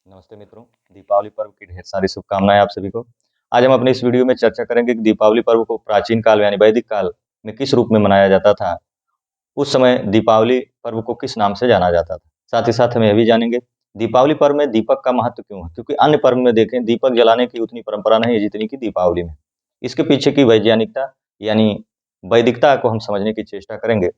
नमस्ते मित्रों, दीपावली पर्व की ढेर सारी शुभकामनाएं आप सभी को। आज हम अपने इस वीडियो में चर्चा करेंगे कि दीपावली पर्व को प्राचीन काल यानी वैदिक काल में किस रूप में मनाया जाता था। उस समय दीपावली पर्व को किस नाम से जाना जाता था। साथ ही साथ हम यह भी जानेंगे दीपावली पर्व में दीपक का महत्व क्यों है, क्योंकि अन्य पर्व में देखें दीपक जलाने की उतनी परंपरा नहीं है जितनी कि दीपावली में। इसके पीछे की वैज्ञानिकता यानी वैदिकता को हम समझने की चेष्टा करेंगे।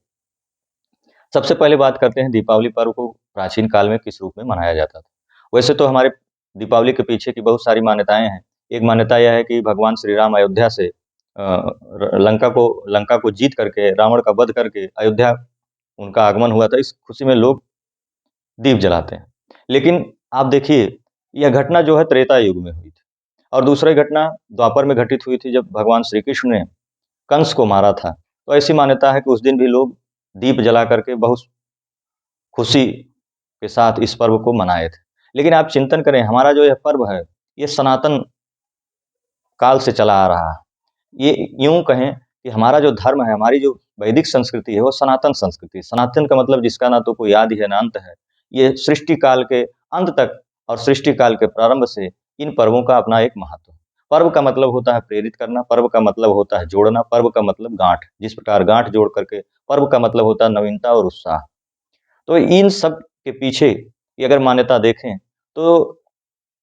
सबसे पहले बात करते हैं दीपावली पर्व को प्राचीन काल में किस रूप में मनाया जाता था। वैसे तो हमारे दीपावली के पीछे की बहुत सारी मान्यताएं हैं। एक मान्यता यह है कि भगवान श्री राम अयोध्या से लंका को जीत करके रावण का वध करके अयोध्या उनका आगमन हुआ था। इस खुशी में लोग दीप जलाते हैं। लेकिन आप देखिए यह घटना जो है त्रेता युग में हुई थी और दूसरी घटना द्वापर में घटित हुई थी जब भगवान श्री कृष्ण ने कंस को मारा था। तो ऐसी मान्यता है कि उस दिन भी लोग दीप जला करके बहुत खुशी के साथ इस पर्व को मनाए थे। लेकिन आप चिंतन करें, हमारा जो यह पर्व है ये सनातन काल से चला आ रहा है। ये यूं कहें कि हमारा जो धर्म है, हमारी जो वैदिक संस्कृति है वो सनातन संस्कृति है। सनातन का मतलब जिसका ना तो कोई आदि है ना अंत है। ये सृष्टि काल के अंत तक और सृष्टि काल के प्रारंभ से इन पर्वों का अपना एक महत्व है। पर्व का मतलब होता है प्रेरित करना, पर्व का मतलब होता है जोड़ना, पर्व का मतलब गांठ। जिस प्रकार गांठ जोड़ करके पर्व का मतलब होता है नवीनता और उत्साह। तो इन सब के पीछे की अगर मान्यता देखें तो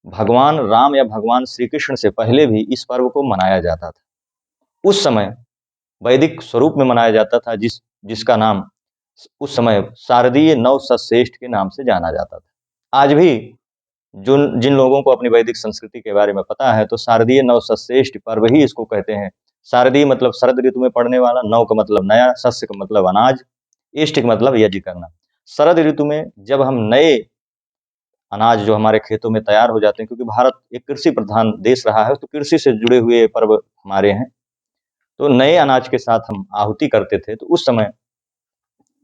भगवान राम या भगवान श्री कृष्ण से पहले भी इस पर्व को मनाया जाता था। उस समय वैदिक स्वरूप में मनाया जाता था जिसका नाम उस समय शारदीय नवसश्रेष्ठ के नाम से जाना जाता था। आज भी जिन लोगों को अपनी वैदिक संस्कृति के बारे में पता है तो शारदीय नवसश्रेष्ठ पर्व ही इसको कहते हैं। शारदीय मतलब शरद ऋतु में पड़ने वाला, नव का मतलब नया, शस्य का मतलब अनाज, इष्ट का मतलब यज्ञ करना। शरद ऋतु में जब हम नए अनाज जो हमारे खेतों में तैयार हो जाते हैं, क्योंकि भारत एक कृषि प्रधान देश रहा है तो कृषि से जुड़े हुए पर्व हमारे हैं। तो नए अनाज के साथ हम आहुति करते थे। तो उस समय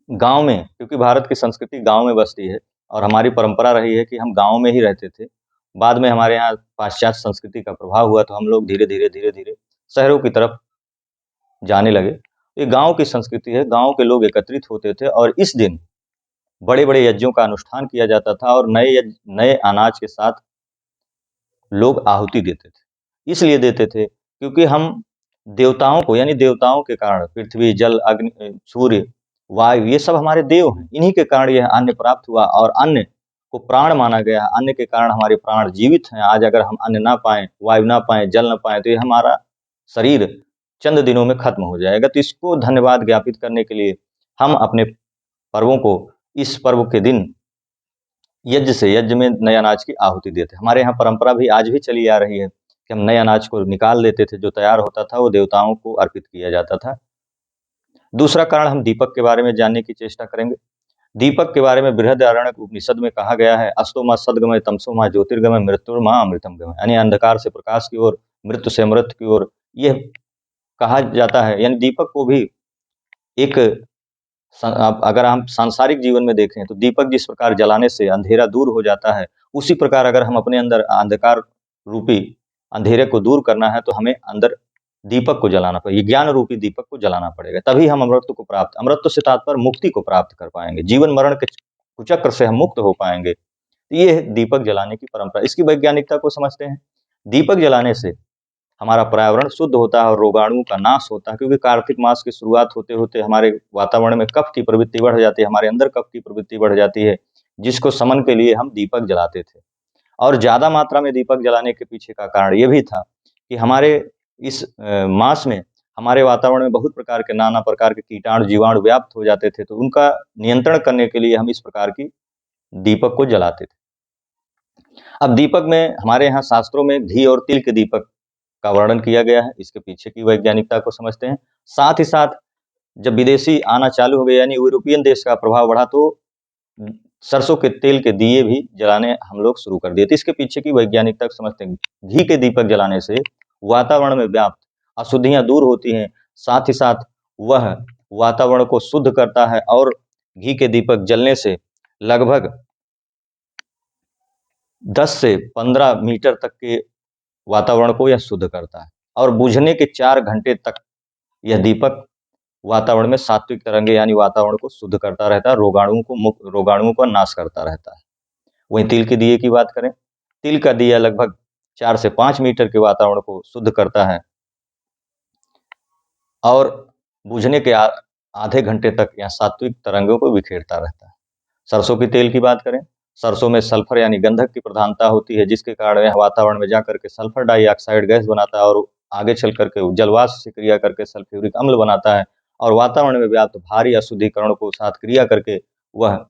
गांव में, क्योंकि भारत की संस्कृति गांव में बसती है और हमारी परंपरा रही है कि हम गांव में ही रहते थे। बाद में हमारे यहाँ पाश्चात्य संस्कृति का प्रभाव हुआ तो हम लोग धीरे धीरे शहरों की तरफ जाने लगे। ये गांव की संस्कृति है, गांव के लोग एकत्रित होते थे और इस दिन बड़े बड़े यज्ञों का अनुष्ठान किया जाता था और नए अनाज के साथ लोग आहुति देते थे। इसलिए देते थे क्योंकि हम देवताओं को, यानी देवताओं के कारण पृथ्वी, जल, अग्नि, सूर्य, वायु, ये सब हमारे देव हैं। इन्हीं के कारण यह अन्न प्राप्त हुआ और अन्न को प्राण माना गया। अन्न के कारण हमारे प्राण जीवित हैं। आज अगर हम अन्न ना पाएं, वायु ना पाएं, जल ना पाएं तो ये हमारा शरीर चंद दिनों में खत्म हो जाएगा। तो इसको धन्यवाद ज्ञापित करने के लिए हम अपने पर्वों को इस पर्व के दिन यज्ञ में नए अनाज की आहुति देते हैं। हमारे यहाँ परंपरा भी आज भी चली आ रही है कि हम नए अनाज को निकाल लेते थे, जो तैयार होता था वो देवताओं को अर्पित किया जाता था। दूसरा कारण हम दीपक के बारे में जानने की चेष्टा करेंगे। दीपक के बारे में बृहदारण्यक उपनिषद में कहा गया है, अस्तो मां सद्गमय तमसो मां ज्योतिर्गमय मृत्युर्मां अमृतम गमय, यानी अंधकार से प्रकाश की ओर, मृत्यु से अमृत की ओर। यह कहा जाता है, यानी दीपक को भी एक अगर हम सांसारिक जीवन में देखें तो दीपक जिस प्रकार जलाने से अंधेरा दूर हो जाता है, उसी प्रकार अगर हम अपने अंदर अंधकार रूपी अंधेरे को दूर करना है तो हमें अंदर दीपक को जलाना पड़ेगा, ज्ञान रूपी दीपक को जलाना पड़ेगा। तभी हम अमृत से तात्पर्य मुक्ति को प्राप्त कर पाएंगे, जीवन मरण के कुचक्र से हम मुक्त हो पाएंगे। ये है दीपक जलाने की परंपरा। इसकी वैज्ञानिकता को समझते हैं। दीपक जलाने से हमारा पर्यावरण शुद्ध होता है और रोगाणुओं का नाश होता है, क्योंकि कार्तिक मास की शुरुआत होते होते हमारे वातावरण में कफ की प्रवृत्ति बढ़ जाती है, हमारे अंदर कफ की प्रवृत्ति बढ़ जाती है, जिसको शमन के लिए हम दीपक जलाते थे। और ज्यादा मात्रा में दीपक जलाने के पीछे का कारण ये भी था कि हमारे इस मास में हमारे वातावरण में बहुत प्रकार के नाना प्रकार के कीटाणु जीवाणु व्याप्त हो जाते थे। तो उनका नियंत्रण करने के लिए हम इस प्रकार की दीपक को जलाते थे। अब दीपक में हमारे यहाँ शास्त्रों में घी और तिल के दीपक का वर्णन किया गया है। इसके पीछे की वैज्ञानिकता को समझते हैं। साथ ही साथ जब विदेशी आना चालू हो गया, यानी यूरोपियन देश का प्रभाव बढ़ा, तो सरसों के तेल के दिए भी जलाने हम लोग शुरू कर दिए थे। इसके पीछे की वैज्ञानिकता को समझते हैं। घी के दीपक जलाने से वातावरण में व्याप्त अशुद्धियां दूर होती हैं, साथ ही साथ वह वातावरण को शुद्ध करता है और घी के दीपक जलने से लगभग 10 से 15 मीटर तक के वातावरण को यह शुद्ध करता है और बुझने के 4 घंटे तक यह दीपक वातावरण में सात्विक तरंगे यानी वातावरण को शुद्ध करता रहता है, रोगाणुओं का नाश करता रहता है। वहीं तिल के दिए की बात करें तिल का दिया लगभग 4 से 5 मीटर के वातावरण को शुद्ध करता है और बुझने के आधे घंटे तक यह सात्विक तरंगों को बिखेरता रहता है। सरसों के तेल की बात करें, सरसों में सल्फर यानी गंधक की प्रधानता होती है, जिसके कारण यह वातावरण में जाकर के सल्फर डाइऑक्साइड गैस बनाता है और आगे चल करके जलवाष्प से क्रिया करके सल्फ्यूरिक अम्ल बनाता है और वातावरण में व्याप्त भारी अशुद्धिकरणों को साथ क्रिया करके वह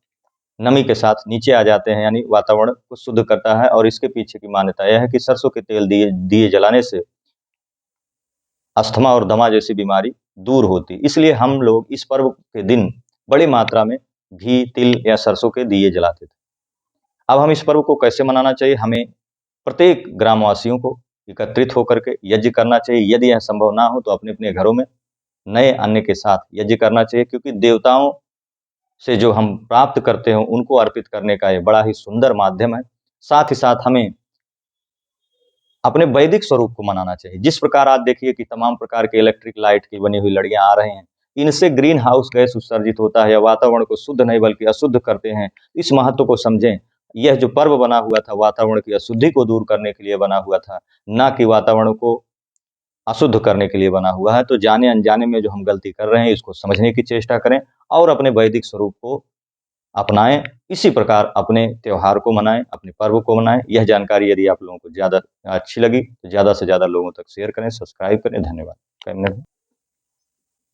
नमी के साथ नीचे आ जाते हैं, यानी वातावरण को शुद्ध करता है। और इसके पीछे की मान्यता यह है कि सरसों के तेल दिए जलाने से अस्थमा और दमा जैसी बीमारी दूर होती। इसलिए हम लोग इस पर्व के दिन बड़ी मात्रा में घी, तिल या सरसों के दिए जलाते थे। अब हम इस पर्व को कैसे मनाना चाहिए? हमें प्रत्येक ग्रामवासियों को एकत्रित होकर के यज्ञ करना चाहिए। यदि यह संभव ना हो तो अपने-अपने घरों में नए अन्न के साथ यज्ञ करना चाहिए, क्योंकि देवताओं से जो हम प्राप्त करते हैं उनको अर्पित करने का ये बड़ा ही सुंदर माध्यम है। साथ ही साथ हमें अपने वैदिक स्वरूप को मनाना चाहिए। जिस प्रकार आप देखिए कि तमाम प्रकार के इलेक्ट्रिक लाइट की बनी हुई लड़ियां आ रहे हैं, इनसे ग्रीन हाउस गैस उत्सर्जित होता है या वातावरण को शुद्ध नहीं बल्कि अशुद्ध करते हैं। इस महत्व को समझें। यह जो पर्व बना हुआ था वातावरण की अशुद्धि को दूर करने के लिए बना हुआ था, ना कि वातावरण को अशुद्ध करने के लिए बना हुआ है। तो जाने अनजाने में जो हम गलती कर रहे हैं इसको समझने की चेष्टा करें और अपने वैदिक स्वरूप को अपनाएं। इसी प्रकार अपने त्योहार को मनाएं, अपने पर्व को मनाएं। यह जानकारी यदि आप लोगों को ज़्यादा अच्छी लगी तो ज़्यादा से ज़्यादा लोगों तक शेयर करें, सब्सक्राइब करें। धन्यवाद।